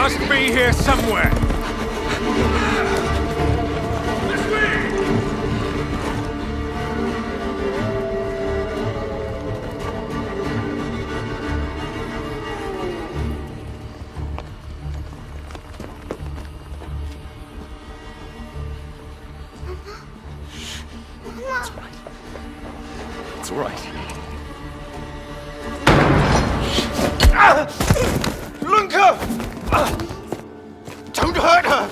must be here somewhere. This way! It's all right. Lunka! Don't hurt her!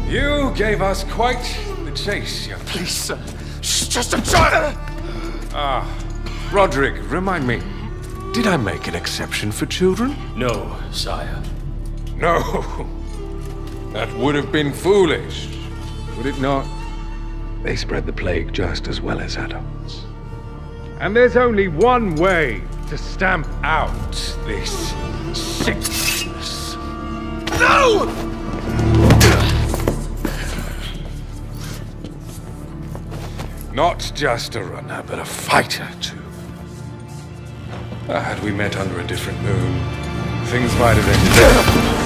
You gave us quite the chase, young. Please, sir. She's just a child! Roderick, remind me, did I make an exception for children? No, sire. No. That would have been foolish, would it not? They spread the plague just as well as adults. And there's only one way to stamp out this sickness. No! Not just a runner, but a fighter, too. Had we met under a different moon, things might have ended.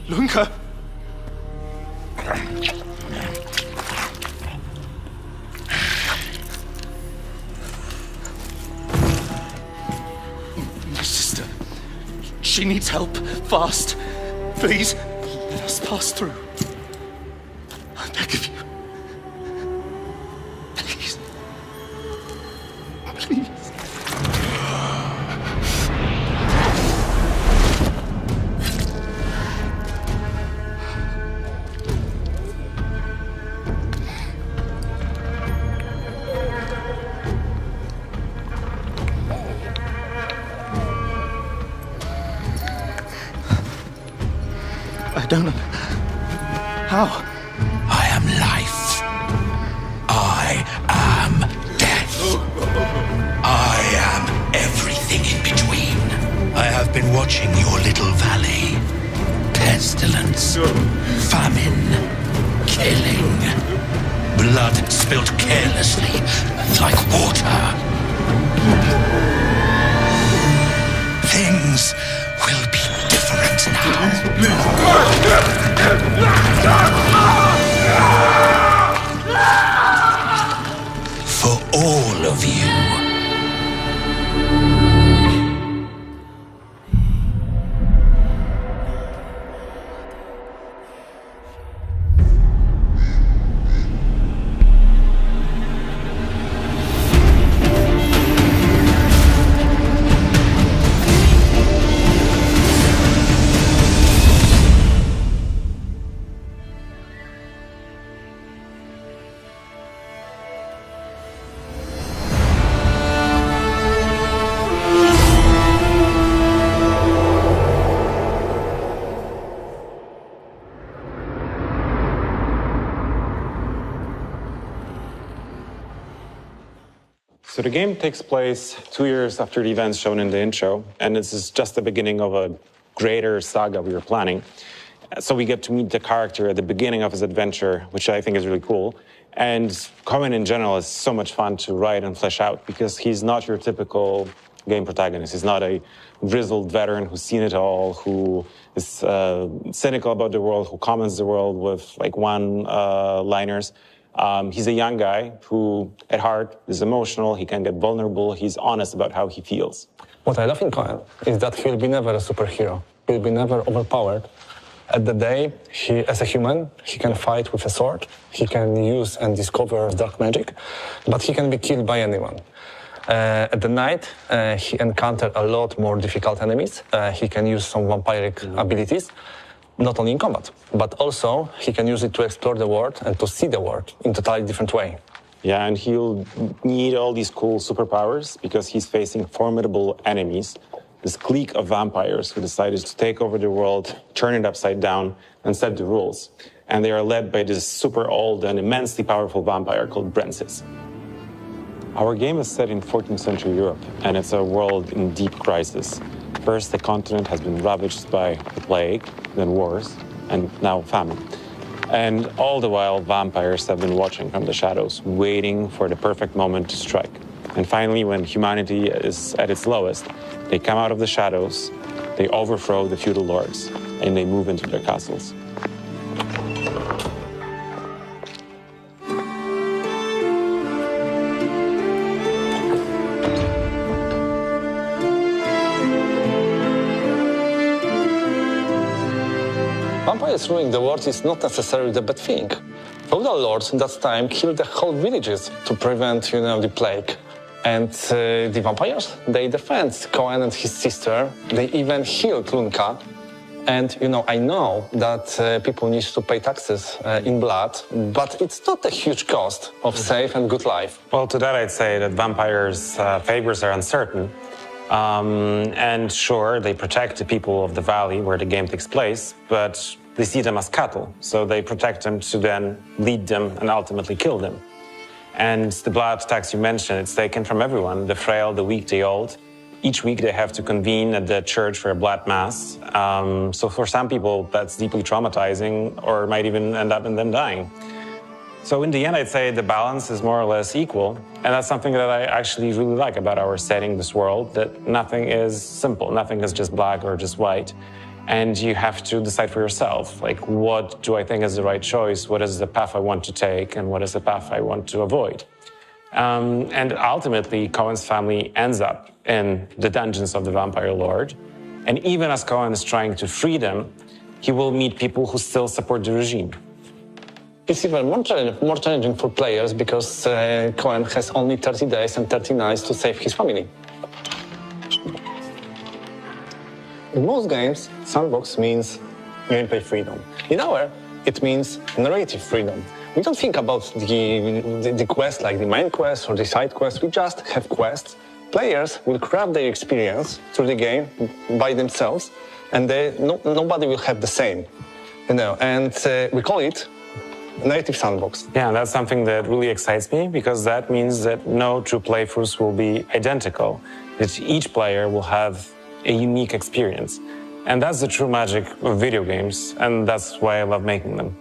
Lunka! My sister. She needs help. Fast. Please, let us pass through. I beg of you. Please. Please. I don't know. How? I am life. I am death. I am everything in between. I have been watching your little valley. Pestilence, famine, killing. Blood spilled carelessly, like water. Things will be different now. For all of you. So the game takes place 2 years after the events shown in the intro, and this is just the beginning of a greater saga we were planning. So we get to meet the character at the beginning of his adventure, which I think is really cool. And Coen in general is so much fun to write and flesh out because he's not your typical game protagonist. He's not a grizzled veteran who's seen it all, who is cynical about the world, who comments the world with like one-liners. He's a young guy who, at heart, is emotional, he can get vulnerable, he's honest about how he feels. What I love in Coen is that he'll be never a superhero. He'll be never overpowered. At the day, as a human, he can fight with a sword, he can use and discover dark magic, but he can be killed by anyone. At the night, he encounters a lot more difficult enemies. He can use some vampiric abilities. not only in combat, but also he can use it to explore the world and to see the world in a totally different way. Yeah, and he'll need all these cool superpowers because he's facing formidable enemies. This clique of vampires who decided to take over the world, turn it upside down, and set the rules. And they are led by this super old and immensely powerful vampire called Brensis. Our game is set in 14th century Europe, and it's a world in deep crisis. First, the continent has been ravaged by the plague, then wars, and now famine. And all the while, vampires have been watching from the shadows, waiting for the perfect moment to strike. And finally, when humanity is at its lowest, they come out of the shadows, they overthrow the feudal lords, and they move into their castles. Vampires ruling the world is not necessarily the bad thing. Feudal lords in that time killed the whole villages to prevent, the plague. And the vampires, they defend Coen and his sister. They even healed Lunka. And, I know that people need to pay taxes in blood, but it's not a huge cost of safe and good life. Well, to that I'd say that vampires' favors are uncertain. And sure, they protect the people of the valley where the game takes place, but they see them as cattle, so they protect them to then lead them and ultimately kill them. And the blood tax you mentioned, it's taken from everyone, the frail, the weak, the old. Each week they have to convene at the church for a blood mass. So for some people, that's deeply traumatizing or might even end up in them dying. So in the end, I'd say the balance is more or less equal. And that's something that I actually really like about our setting, this world, that nothing is simple. Nothing is just black or just white. And you have to decide for yourself, like, what do I think is the right choice? What is the path I want to take? And what is the path I want to avoid? And ultimately, Coen's family ends up in the dungeons of the Vampire Lord. And even as Coen is trying to free them, he will meet people who still support the regime. It's even more challenging for players because Coen has only 30 days and 30 nights to save his family. In most games, Sandbox means gameplay freedom. In our, it means narrative freedom. We don't think about the quest like the main quest or the side quest. We just have quests. Players will craft their experience through the game by themselves, and nobody will have the same. And we call it native sandbox. Yeah, that's something that really excites me because that means that no two playthroughs will be identical. That each player will have a unique experience. And that's the true magic of video games, and that's why I love making them.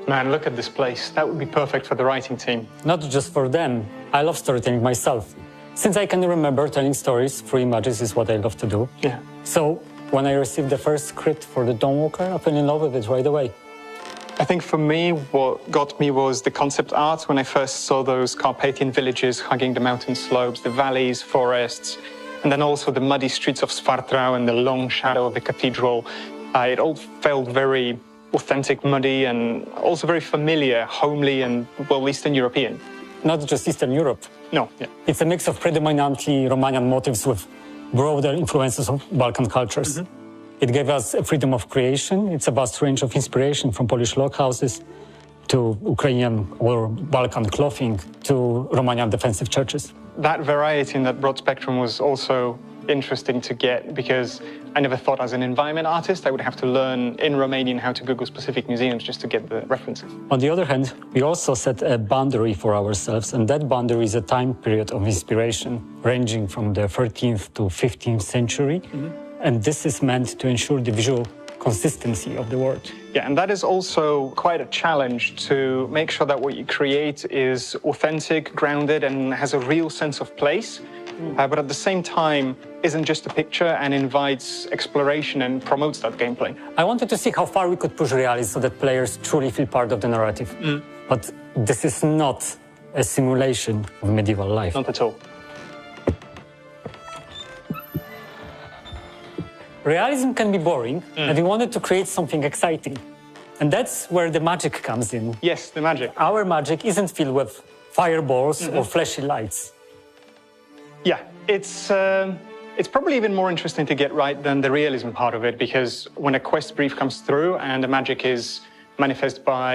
Man, look at this place. That would be perfect for the writing team. Not just for them. I love storytelling myself. Since I can remember, telling stories through images is what I love to do. Yeah. So when I received the first script for the Dawnwalker, I fell in love with it right away. I think for me, what got me was the concept art when I first saw those Carpathian villages hugging the mountain slopes, the valleys, forests, and then also the muddy streets of Svartrau and the long shadow of the cathedral. It all felt very authentic, muddy, and also very familiar, homely, and, well, Eastern European. Not just Eastern Europe. No, yeah. It's a mix of predominantly Romanian motifs with broader influences of Balkan cultures. Mm-hmm. It gave us a freedom of creation. It's a vast range of inspiration from Polish log houses to Ukrainian or Balkan clothing to Romanian defensive churches. That variety in that broad spectrum was also interesting to get because I never thought as an environment artist I would have to learn in Romanian how to Google specific museums just to get the references. On the other hand, we also set a boundary for ourselves, and that boundary is a time period of inspiration ranging from the 13th to 15th century. Mm-hmm. And this is meant to ensure the visual consistency of the world. Yeah, and that is also quite a challenge to make sure that what you create is authentic, grounded, and has a real sense of place, but at the same time isn't just a picture and invites exploration and promotes that gameplay. I wanted to see how far we could push realism so that players truly feel part of the narrative. But this is not a simulation of medieval life. Not at all. Realism can be boring, and we wanted to create something exciting. And that's where the magic comes in. Yes, the magic. Our magic isn't filled with fireballs or flashy lights. Yeah, it's It's probably even more interesting to get right than the realism part of it, because when a quest brief comes through and the magic is manifest by,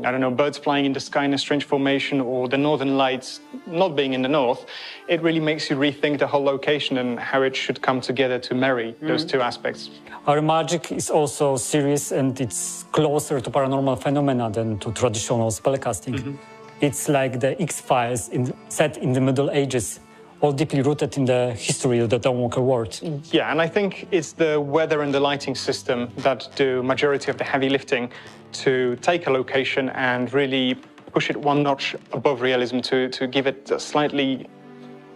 I don't know, birds flying in the sky in a strange formation or the northern lights not being in the north, it really makes you rethink the whole location and how it should come together to marry those two aspects. Our magic is also serious and it's closer to paranormal phenomena than to traditional spellcasting. It's like the X-Files set in the Middle Ages, all deeply rooted in the history of the Dawnwalker world. Yeah, and I think it's the weather and the lighting system that do majority of the heavy lifting to take a location and really push it one notch above realism to give it a slightly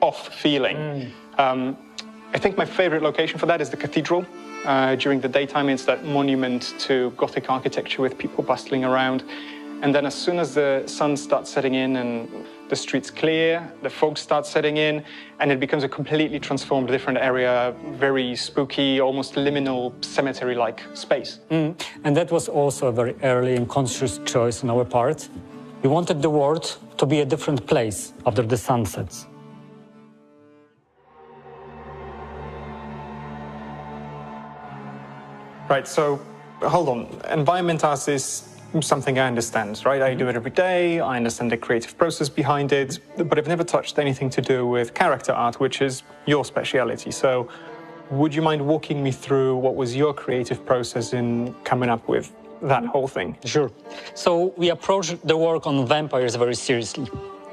off feeling. I think my favorite location for that is the cathedral. During the daytime, it's that monument to Gothic architecture with people bustling around. And then as soon as the sun starts setting in and the streets clear, the fog starts setting in, and it becomes a completely transformed, different area, very spooky, almost liminal, cemetery-like space. And that was also a very early and conscious choice on our part. We wanted the world to be a different place after the sun sets. Right, so hold on. Environment art is something I understand, right? I do it every day, I understand the creative process behind it, but I've never touched anything to do with character art, which is your speciality. So would you mind walking me through what was your creative process in coming up with that whole thing? Sure. So we approach the work on vampires very seriously.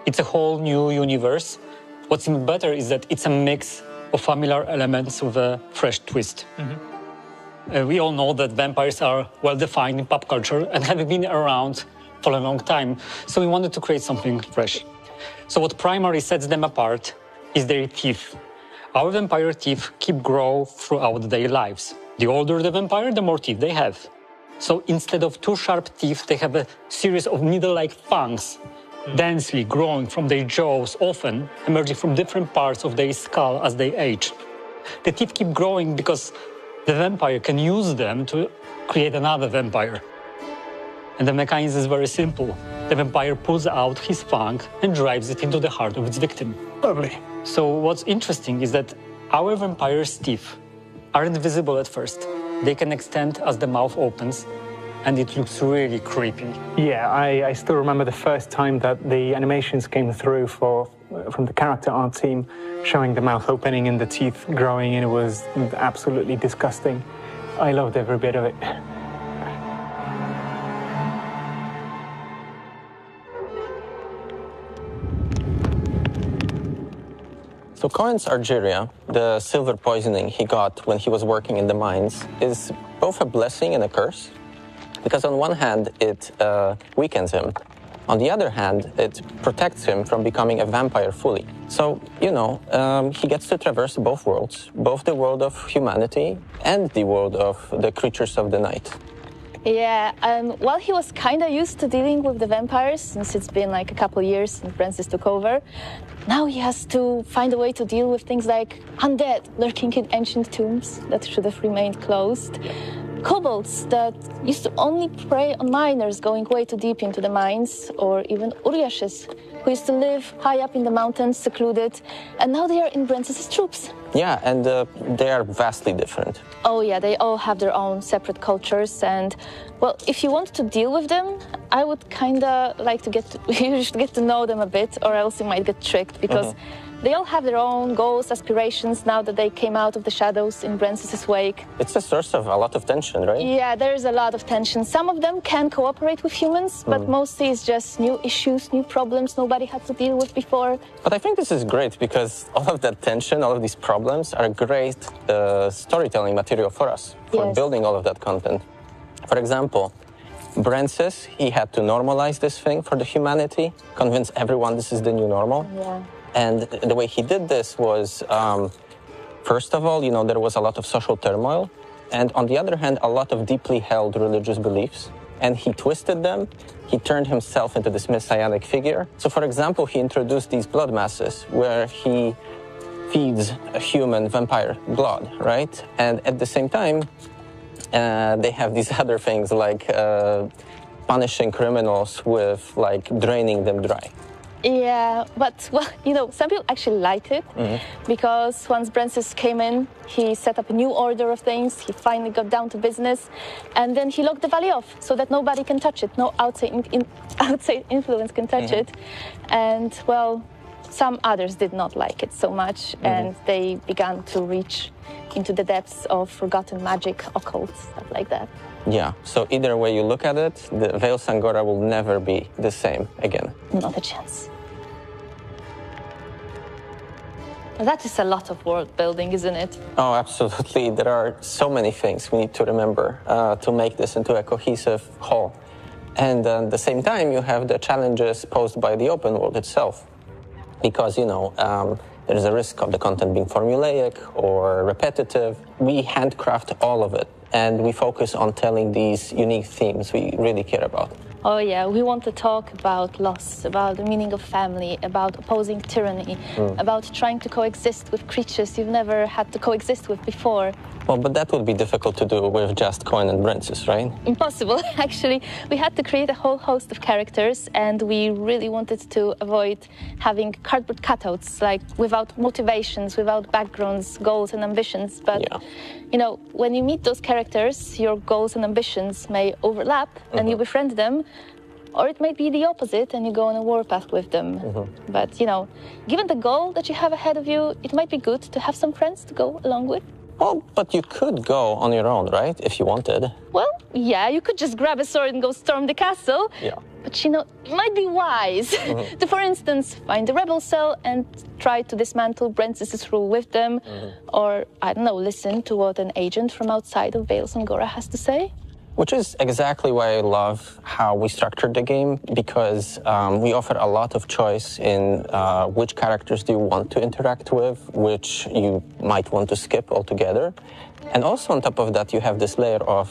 It's a whole new universe. What's even better is that it's a mix of familiar elements with a fresh twist. We all know that vampires are well-defined in pop culture and have been around for a long time, so we wanted to create something fresh. So what primarily sets them apart is their teeth. Our vampire teeth keep growing throughout their lives. The older the vampire, the more teeth they have. So instead of two sharp teeth, they have a series of needle-like fangs, densely growing from their jaws, often emerging from different parts of their skull as they age. The teeth keep growing because the vampire can use them to create another vampire. And the mechanism is very simple. The vampire pulls out his fang and drives it into the heart of its victim. Lovely. So what's interesting is that our vampire's teeth aren't visible at first. They can extend as the mouth opens, and it looks really creepy. Yeah, I still remember the first time that the animations came through from the character art team, showing the mouth opening and the teeth growing, and it was absolutely disgusting. I loved every bit of it. So Coen's Argyria, the silver poisoning he got when he was working in the mines, is both a blessing and a curse. Because on one hand, it weakens him. On the other hand, it protects him from becoming a vampire fully. So, you know, he gets to traverse both worlds, both the world of humanity and the world of the creatures of the night. Yeah, well, he was kind of used to dealing with the vampires since it's been like a couple years since Francis took over. Now he has to find a way to deal with things like undead lurking in ancient tombs that should have remained closed. Kobolds that used to only prey on miners going way too deep into the mines, or even Uriashes, who used to live high up in the mountains, secluded, and now they are in Francis's troops. Yeah, and they are vastly different. Oh yeah, they all have their own separate cultures, and well, if you want to deal with them, I would kinda like to you should get to know them a bit, or else you might get tricked, because they all have their own goals, aspirations now that they came out of the shadows in Francis's wake. It's a source of a lot of tension, right? Yeah, there's a lot of tension. Some of them can cooperate with humans, but mostly it's just new issues, new problems nobody had to deal with before. But I think this is great because all of that tension, all of these problems are great storytelling material for us, for building all of that content. For example, Francis, he had to normalize this thing for the humanity, convince everyone this is the new normal. Yeah. And the way he did this was, first of all, you know, there was a lot of social turmoil. And on the other hand, a lot of deeply held religious beliefs. And he twisted them. He turned himself into this messianic figure. So, for example, he introduced these blood masses where he feeds a human vampire blood, right? And at the same time, they have these other things like punishing criminals with, like, draining them dry. Yeah, but, well, you know, some people actually liked it because once Francis came in, he set up a new order of things, he finally got down to business, and then he locked the valley off so that nobody can touch it, no outside influence can touch it. And, well, some others did not like it so much, and they began to reach into the depths of forgotten magic, occult, stuff like that. Yeah, so either way you look at it, the Veil Sangora will never be the same again. Not a chance. That is a lot of world building, isn't it? Oh, absolutely. There are so many things we need to remember to make this into a cohesive whole. And at the same time, you have the challenges posed by the open world itself. Because, you know, there's a risk of the content being formulaic or repetitive. We handcraft all of it, and we focus on telling these unique themes we really care about. Oh yeah, we want to talk about loss, about the meaning of family, about opposing tyranny, about trying to coexist with creatures you've never had to coexist with before. Well, but that would be difficult to do with just Coen and Francis, right? Impossible, actually. We had to create a whole host of characters, and we really wanted to avoid having cardboard cutouts, like without motivations, without backgrounds, goals and ambitions. But, you know, when you meet those characters, your goals and ambitions may overlap, and you befriend them, or it might be the opposite, and you go on a warpath with them. But, you know, given the goal that you have ahead of you, it might be good to have some friends to go along with. Well, but you could go on your own, right, if you wanted. Well, yeah, you could just grab a sword and go storm the castle. Yeah. But, you know, it might be wise to, for instance, find the rebel cell and try to dismantle Francis's rule with them. Or, I don't know, listen to what an agent from outside of Veil Sangora has to say. Which is exactly why I love how we structured the game, because we offer a lot of choice in which characters do you want to interact with, which you might want to skip altogether. And also on top of that, you have this layer of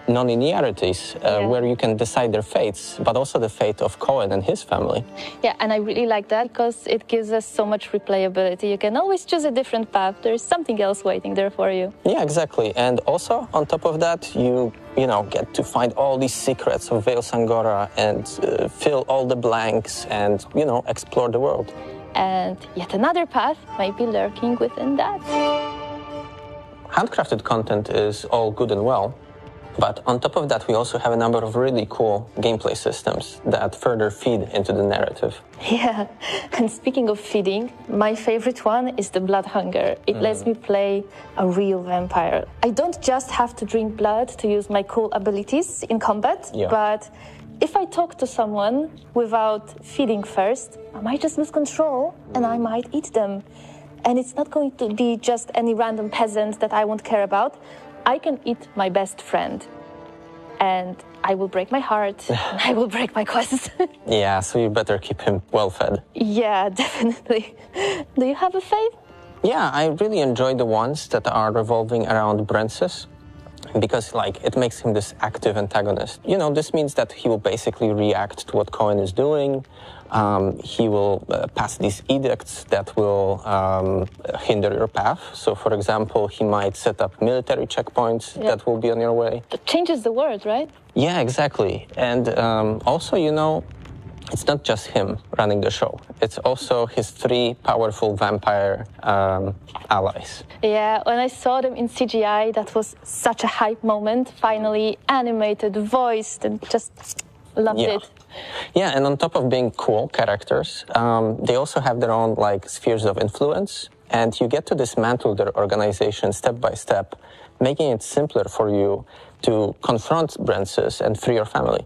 non-linearities where you can decide their fates, but also the fate of Coen and his family. Yeah, and I really like that because it gives us so much replayability. You can always choose a different path. There's something else waiting there for you. Yeah, exactly. And also, on top of that, you know, get to find all these secrets of Veil Sangora and fill all the blanks and, you know, explore the world. And yet another path might be lurking within that. Handcrafted content is all good and well, but on top of that, we also have a number of really cool gameplay systems that further feed into the narrative. Yeah, and speaking of feeding, my favorite one is the blood hunger. It lets me play a real vampire. I don't just have to drink blood to use my cool abilities in combat, but if I talk to someone without feeding first, I might just lose control and I might eat them. And it's not going to be just any random peasant that I won't care about. I can eat my best friend, and I will break my heart, and I will break my quests. Yeah, so you better keep him well fed. Yeah, definitely. Do you have a fave? Yeah, I really enjoy the ones that are revolving around Francis, because, like, it makes him this active antagonist. You know, this means that he will basically react to what Coen is doing. He will pass these edicts that will hinder your path. So, for example, he might set up military checkpoints that will be on your way. That changes the world, right? Yeah, exactly. And also, you know, it's not just him running the show. It's also his 3 powerful vampire allies. Yeah, when I saw them in CGI, that was such a hype moment. Finally animated, voiced, and just loved it. Yeah, and on top of being cool characters, they also have their own, like, spheres of influence, and you get to dismantle their organization step by step, making it simpler for you to confront Francis and free your family.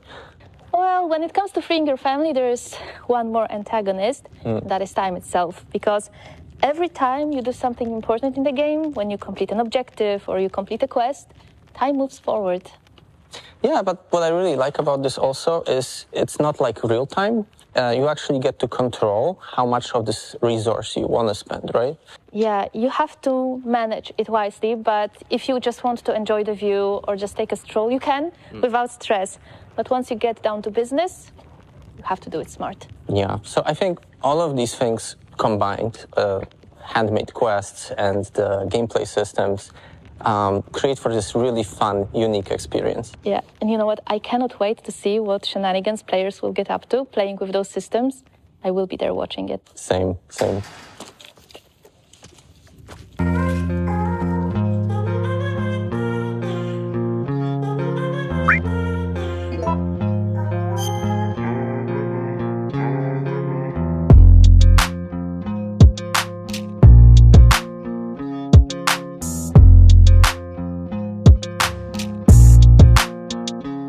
Well, when it comes to freeing your family, there is one more antagonist, that is time itself, because every time you do something important in the game, when you complete an objective or you complete a quest, time moves forward. Yeah, but what I really like about this also is it's not like real time. You actually get to control how much of this resource you want to spend, right? Yeah, you have to manage it wisely, but if you just want to enjoy the view or just take a stroll, you can without stress. But once you get down to business, you have to do it smart. Yeah, so I think all of these things combined, handmade quests and the gameplay systems, create for this really fun, unique experience. Yeah, and you know what? I cannot wait to see what shenanigans players will get up to playing with those systems. I will be there watching it. Same.